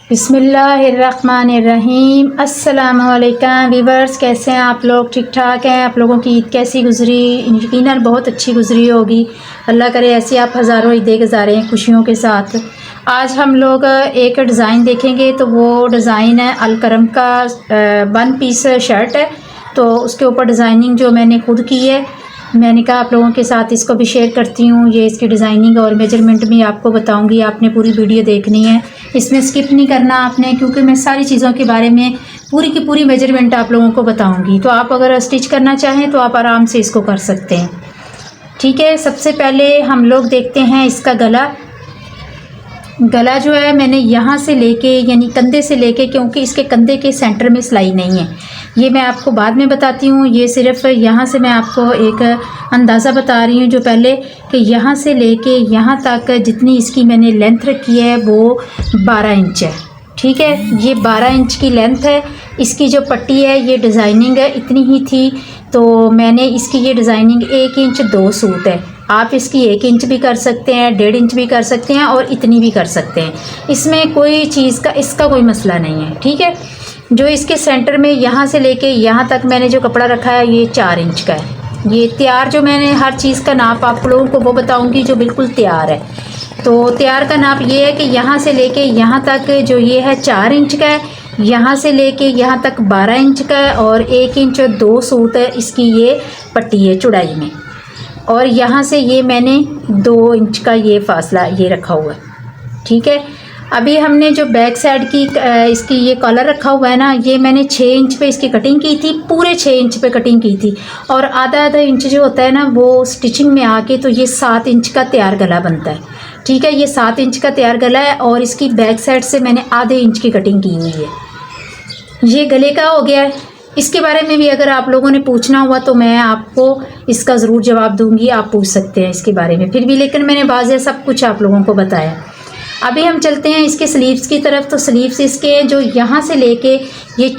बिस्मिल्लाहिर्रहमानिर्रहीम। अस्सलामुअलैकुम वीवर्स, कैसे हैं आप लोग? ठीक ठाक हैं? आप लोगों की ईद कैसी गुज़री? यकीनन बहुत अच्छी गुज़री होगी। अल्लाह करे ऐसी आप हज़ारों ईदें गुजारें खुशियों के साथ। आज हम लोग एक डिज़ाइन देखेंगे, तो वो डिज़ाइन है अलकरम का वन पीस शर्ट है। तो उसके ऊपर डिज़ाइनिंग जो मैंने खुद की है, मैंने कहा आप लोगों के साथ इसको भी शेयर करती हूँ। ये इसकी डिज़ाइनिंग और मेजरमेंट भी आपको बताऊँगी। आपने पूरी वीडियो देखनी है, इसमें स्किप नहीं करना आपने, क्योंकि मैं सारी चीज़ों के बारे में पूरी की पूरी मेजरमेंट आप लोगों को बताऊँगी। तो आप अगर स्टिच करना चाहें तो आप आराम से इसको कर सकते हैं। ठीक है, सबसे पहले हम लोग देखते हैं इसका गला जो है मैंने यहाँ से लेके यानी कंधे से लेके, क्योंकि इसके कंधे के सेंटर में सिलाई नहीं है, ये मैं आपको बाद में बताती हूँ। ये सिर्फ यहाँ से मैं आपको एक अंदाज़ा बता रही हूँ जो पहले, कि यहाँ से लेके यहाँ तक जितनी इसकी मैंने लेंथ रखी है वो 12 इंच है। ठीक है, ये 12 इंच की लेंथ है। इसकी जो पट्टी है, ये डिज़ाइनिंग है इतनी ही थी, तो मैंने इसकी ये डिज़ाइनिंग 1 इंच 2 सूत है। आप इसकी 1 इंच भी कर सकते हैं, 1.5 इंच भी कर सकते हैं और इतनी भी कर सकते हैं। इसमें कोई चीज़ का इसका कोई मसला नहीं है। ठीक है, जो इसके सेंटर में यहाँ से लेके यहाँ तक मैंने जो कपड़ा रखा है ये 4 इंच का है। ये तैयार जो मैंने हर चीज़ का नाप आप लोगों को वो बताऊँगी जो बिल्कुल तैयार है। तो तैयार का नाप ये है कि यहाँ से लेके यहाँ तक जो ये है 4 इंच का है, यहाँ से लेके यहाँ तक 12 इंच का है और 1 इंच 2 सूत है इसकी ये पट्टी है चौड़ाई में। और यहाँ से ये मैंने 2 इंच का ये फासला ये रखा हुआ है। ठीक है, अभी हमने जो बैक साइड की इसकी ये कॉलर रखा हुआ है ना, ये मैंने 6 इंच पे इसकी कटिंग की थी, पूरे 6 इंच पे कटिंग की थी। और आधा आधा इंच जो होता है ना, वो स्टिचिंग में आके तो ये 7 इंच का तैयार गला बनता है। ठीक है, ये 7 इंच का तैयार गला है और इसकी बैक साइड से मैंने आधे इंच की कटिंग की हुई है। ये गले का हो गया है। इसके बारे में भी अगर आप लोगों ने पूछना हुआ तो मैं आपको इसका ज़रूर जवाब दूंगी, आप पूछ सकते हैं इसके बारे में फिर भी, लेकिन मैंने वाज़ेह सब कुछ आप लोगों को बताया। अभी हम चलते हैं इसके स्लीव्स की तरफ। तो स्लीव्स इसके जो यहाँ से लेके ये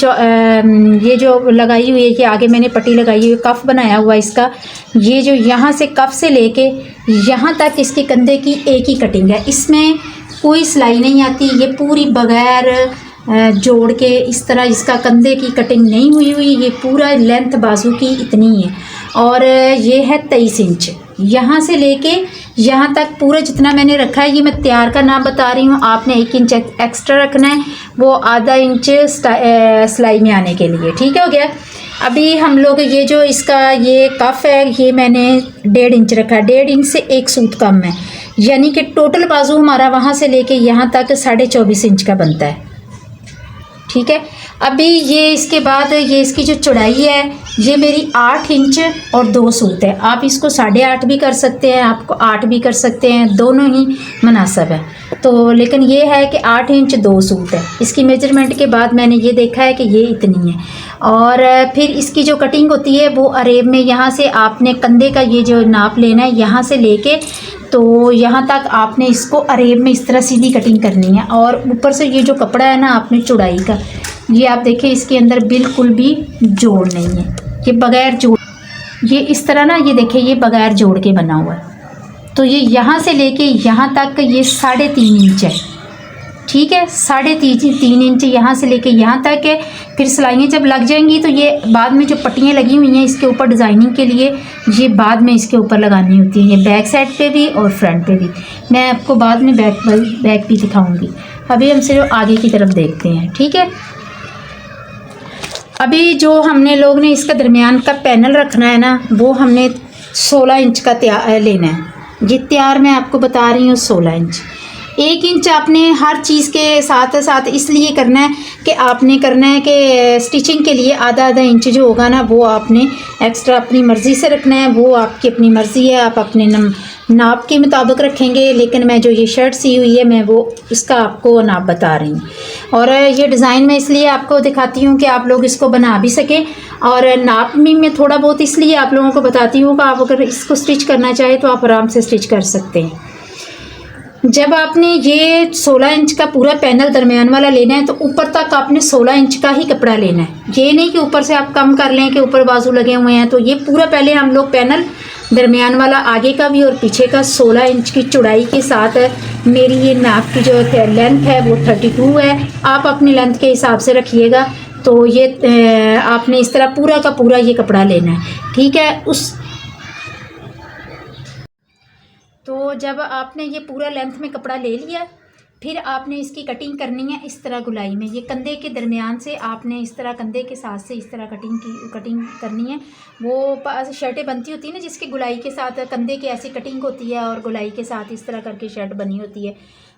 जो लगाई हुई है, कि आगे मैंने पट्टी लगाई हुई, कफ बनाया हुआ इसका, ये जो यहाँ से कफ से लेके यहाँ तक इसके कंधे की एक ही कटिंग है। इसमें कोई सिलाई नहीं आती, ये पूरी बगैर जोड़ के इस तरह इसका कंधे की कटिंग नहीं हुई हुई, ये पूरा लेंथ बाजू की इतनी है। और ये है 23 इंच, यहाँ से लेके यहाँ तक पूरा जितना मैंने रखा है, ये मैं तैयार का नाम बता रही हूँ। आपने 1 इंच एक्स्ट्रा रखना है, वो आधा इंच सिलाई में आने के लिए। ठीक है, हो गया। अभी हम लोग ये जो इसका ये कफ है, ये मैंने 1.5 इंच रखा है। 1.5 इंच से 1 सूत कम है, यानी कि टोटल बाजू हमारा वहाँ से लेके यहाँ तक 24.5 इंच का बनता है। ठीक है, अभी ये इसके बाद ये इसकी जो चौड़ाई है, ये मेरी 8 इंच और 2 सूत है। आप इसको 8.5 भी कर सकते हैं, आपको 8 भी कर सकते हैं, दोनों ही मुनासिब है। तो लेकिन ये है कि 8 इंच 2 सूत है। इसकी मेजरमेंट के बाद मैंने ये देखा है कि ये इतनी है। और फिर इसकी जो कटिंग होती है वो अरेब में, यहाँ से आपने कंधे का ये जो नाप लेना है, यहाँ से लेके तो यहाँ तक आपने इसको अरेब में इस तरह सीधी कटिंग करनी है। और ऊपर से ये जो कपड़ा है ना आपने चौड़ाई का, ये आप देखें इसके अंदर बिल्कुल भी जोड़ नहीं है, ये बगैर जोड़, ये इस तरह ना, ये देखें ये बगैर जोड़ के बना हुआ है। तो ये यहाँ से लेके यहाँ तक ये 3.5 इंच है। ठीक है, 3.5 इंच यहाँ से लेके यहाँ तक है। फिर सिलाइयाँ जब लग जाएंगी तो ये बाद में जो पट्टियाँ लगी हुई हैं इसके ऊपर डिज़ाइनिंग के लिए, ये बाद में इसके ऊपर लगानी होती हैं, ये बैक साइड पे भी और फ्रंट पे भी। मैं आपको बाद में बैक भी दिखाऊंगी। अभी हम सिर्फ आगे की तरफ देखते हैं। ठीक है, अभी जो हमने लोग ने इसका दरमियान का पैनल रखना है ना, वो हमने 16 इंच का तैयार लेना है। ये तैयार मैं आपको बता रही हूँ 16 इंच। 1 इंच आपने हर चीज़ के साथ साथ इसलिए करना है कि आपने करना है कि स्टिचिंग के लिए आधा आधा इंच जो होगा ना, वो आपने एक्स्ट्रा अपनी मर्ज़ी से रखना है। वो आपकी अपनी मर्ज़ी है, आप अपने नाप के मुताबिक रखेंगे। लेकिन मैं जो ये शर्ट सी हुई है, मैं वो इसका आपको नाप बता रही हूँ। और ये डिज़ाइन मैं इसलिए आपको दिखाती हूँ कि आप लोग इसको बना भी सकें। और नाप में मैं थोड़ा बहुत इसलिए आप लोगों को बताती हूँ कि आप अगर इसको स्टिच करना चाहें तो आप आराम से स्टिच कर सकते हैं। जब आपने ये 16 इंच का पूरा पैनल दरमियान वाला लेना है, तो ऊपर तक आपने 16 इंच का ही कपड़ा लेना है। ये नहीं कि ऊपर से आप कम कर लें कि ऊपर बाजू लगे हुए हैं। तो ये पूरा पहले हम लोग पैनल दरमियान वाला आगे का भी और पीछे का 16 इंच की चौड़ाई के साथ मेरी ये नाप की जो लेंथ है वो 32 है। आप अपनी लेंथ के हिसाब से रखिएगा। तो ये आपने इस तरह पूरा का पूरा ये कपड़ा लेना है, ठीक है। तो जब आपने ये पूरा लेंथ में कपड़ा ले लिया, फिर आपने इसकी कटिंग करनी है इस तरह गुलाई में। ये कंधे के दरमियान से आपने इस तरह कंधे के साथ से इस तरह कटिंग करनी है। वो शर्टें बनती होती है ना जिसकी गुलाई के साथ कंधे की ऐसी कटिंग होती है और गुलाई के साथ इस तरह करके शर्ट बनी होती है।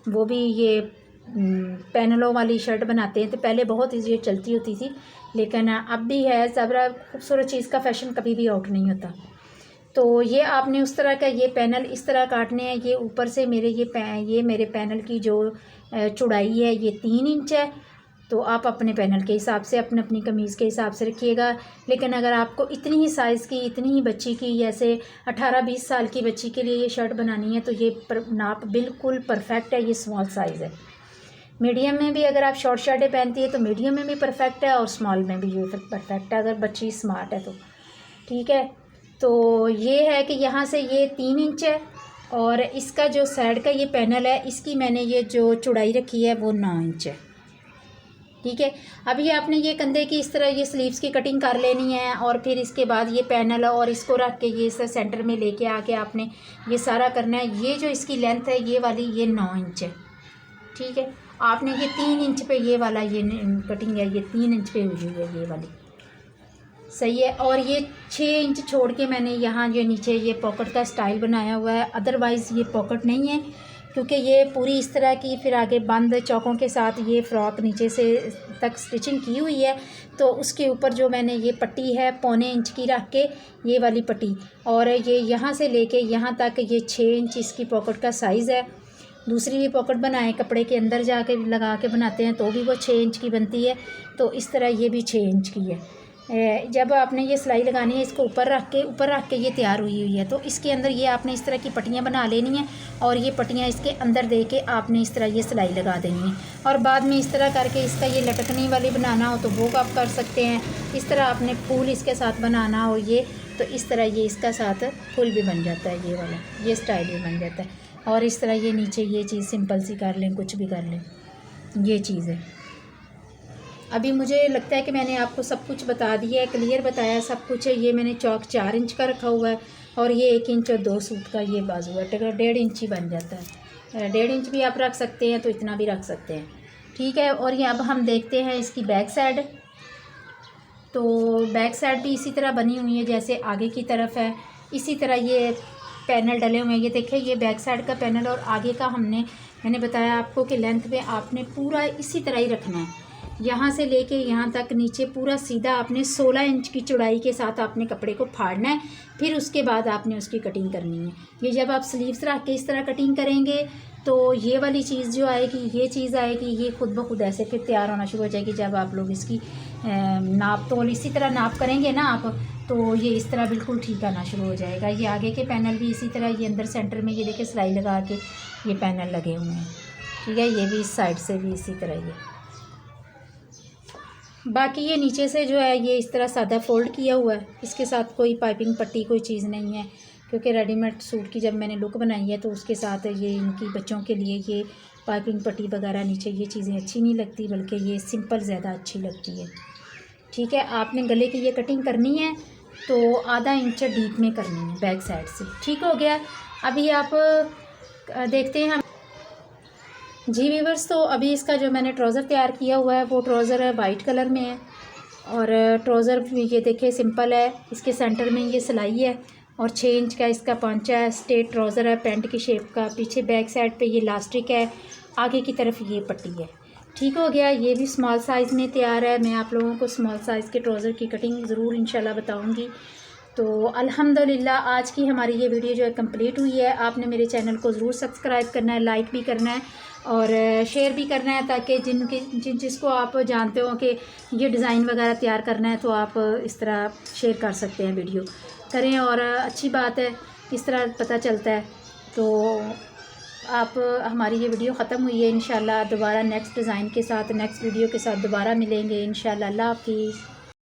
वो भी ये पैनलों वाली शर्ट बनाते हैं। तो पहले बहुत ये चलती होती थी, लेकिन अब भी है। ज़बरा खूबसूरत चीज़ का फ़ैशन कभी भी आउट नहीं होता। तो ये आपने उस तरह का ये पैनल इस तरह काटने हैं। ये ऊपर से मेरे ये मेरे पैनल की जो चौड़ाई है ये 3 इंच है। तो आप अपने पैनल के हिसाब से अपनी अपनी कमीज़ के हिसाब से रखिएगा। लेकिन अगर आपको इतनी ही साइज़ की, इतनी ही बच्ची की, जैसे 18-20 साल की बच्ची के लिए ये शर्ट बनानी है, तो ये नाप बिल्कुल परफेक्ट है। ये स्मॉल साइज़ है। मीडियम में भी अगर आप शॉर्ट शर्टें पहनती है तो मीडियम में भी परफेक्ट है और स्मॉल में भी ये परफेक्ट है अगर बच्ची स्मार्ट है तो, ठीक है। तो ये है कि यहाँ से ये 3 इंच है और इसका जो साइड का ये पैनल है इसकी मैंने ये जो चौड़ाई रखी है वो 9 इंच है, ठीक है। अभी आपने ये कंधे की इस तरह ये स्लीव्स की कटिंग कर लेनी है और फिर इसके बाद ये पैनल और इसको रख के ये सेंटर में लेके आके आपने ये सारा करना है। ये जो इसकी लेंथ है ये वाली ये 9 इंच है, ठीक है। आपने ये 3 इंच पे ये वाला ये कटिंग है, ये 3 इंच पे हुई है ये वाली, सही है। और ये 6 इंच छोड़ के मैंने यहाँ जो नीचे ये पॉकेट का स्टाइल बनाया हुआ है। अदरवाइज़ ये पॉकेट नहीं है क्योंकि ये पूरी इस तरह की फिर आगे बंद चौकों के साथ ये फ़्रॉक नीचे से तक स्टिचिंग की हुई है। तो उसके ऊपर जो मैंने ये पट्टी है 1.25 इंच की रख के ये वाली पट्टी, और ये यहाँ से लेके यहाँ तक ये 6 इंच इसकी पॉकेट का साइज़ है। दूसरी भी पॉकेट बनाए कपड़े के अंदर जाके लगा के बनाते हैं तो भी वो 6 इंच की बनती है। तो इस तरह ये भी 6 इंच की है। जब आपने ये सिलाई लगानी है इसको ऊपर रख के ये तैयार हुई है। तो इसके अंदर ये आपने इस तरह की पट्टियाँ बना लेनी है और ये पट्टियाँ इसके अंदर दे के आपने इस तरह ये सिलाई लगा देनी है। और बाद में इस तरह करके इसका ये लटकने वाली बनाना हो तो वो आप कर सकते हैं। इस तरह आपने फूल इसके साथ बनाना हो ये तो इस तरह ये इसका साथ फूल भी बन जाता है, ये वाला ये स्टाइल भी बन जाता है। और इस तरह ये नीचे ये चीज़ सिंपल सी कर लें, कुछ भी कर लें, ये चीज़ है। अभी मुझे लगता है कि मैंने आपको सब कुछ बता दिया है, क्लियर बताया सब कुछ है। ये मैंने चौक 4 इंच का रखा हुआ है और ये 1 इंच और 2 सूट का ये बाजू है, 1.5 इंच ही बन जाता है। 1.5 इंच भी आप रख सकते हैं तो इतना भी रख सकते हैं, ठीक है। और ये अब हम देखते हैं इसकी बैक साइड। तो बैक साइड भी इसी तरह बनी हुई है जैसे आगे की तरफ है। इसी तरह ये पैनल डले हुए हैं। ये देखें ये बैक साइड का पैनल और आगे का मैंने बताया आपको कि लेंथ में आपने पूरा इसी तरह ही रखना है। यहाँ से लेके यहाँ तक नीचे पूरा सीधा आपने 16 इंच की चौड़ाई के साथ आपने कपड़े को फाड़ना है। फिर उसके बाद आपने उसकी कटिंग करनी है। ये जब आप स्लीव्स रख के इस तरह कटिंग करेंगे तो ये वाली चीज़ जो आएगी, ये चीज़ आएगी, ये खुद ब खुद ऐसे फिर तैयार होना शुरू हो जाएगी। जब आप लोग इसकी नाप तोल इसी तरह नाप करेंगे ना आप, तो ये इस तरह बिल्कुल ठीक आना शुरू हो जाएगा। ये आगे के पैनल भी इसी तरह, ये अंदर सेंटर में ये देखिए सिलाई लगा के ये पैनल लगे हुए हैं, ठीक है। ये भी इस साइड से भी इसी तरह ये, बाकी ये नीचे से जो है ये इस तरह सादा फोल्ड किया हुआ है। इसके साथ कोई पाइपिंग पट्टी कोई चीज़ नहीं है क्योंकि रेडीमेड सूट की जब मैंने लुक बनाई है तो उसके साथ ये इनकी बच्चों के लिए ये पाइपिंग पट्टी वगैरह नीचे ये चीज़ें अच्छी नहीं लगती, बल्कि ये सिंपल ज़्यादा अच्छी लगती है, ठीक है। आपने गले की ये कटिंग करनी है तो आधा इंच डीप में करनी है बैक साइड से, ठीक हो गया। अभी आप देखते हैं जी व्यूअर्स। तो अभी इसका जो मैंने ट्राउज़र तैयार किया हुआ है वो ट्राउज़र वाइट कलर में है और ट्राउज़र ये देखिए सिंपल है। इसके सेंटर में ये सिलाई है और 6 इंच का इसका पांचा है। स्ट्रेट ट्राउज़र है पैंट की शेप का। पीछे बैक साइड पे ये इलास्टिक है, आगे की तरफ ये पट्टी है, ठीक हो गया। ये भी स्मॉल साइज़ में तैयार है। मैं आप लोगों को स्मॉल साइज़ के ट्राउज़र की कटिंग ज़रूर इंशाल्लाह बताऊँगी। तो अल्हम्दुलिल्लाह आज की हमारी ये वीडियो जो है कंप्लीट हुई है। आपने मेरे चैनल को ज़रूर सब्सक्राइब करना है, लाइक भी करना है और शेयर भी करना है, ताकि जिसको आप जानते हो कि ये डिज़ाइन वगैरह तैयार करना है तो आप इस तरह शेयर कर सकते हैं, वीडियो करें। और अच्छी बात है, इस तरह पता चलता है। तो आप हमारी ये वीडियो ख़त्म हुई है। इंशाल्लाह दोबारा नेक्स्ट डिज़ाइन के साथ नेक्स्ट वीडियो के साथ दोबारा मिलेंगे इंशाल्लाह। अल्लाह हाफ़िज़।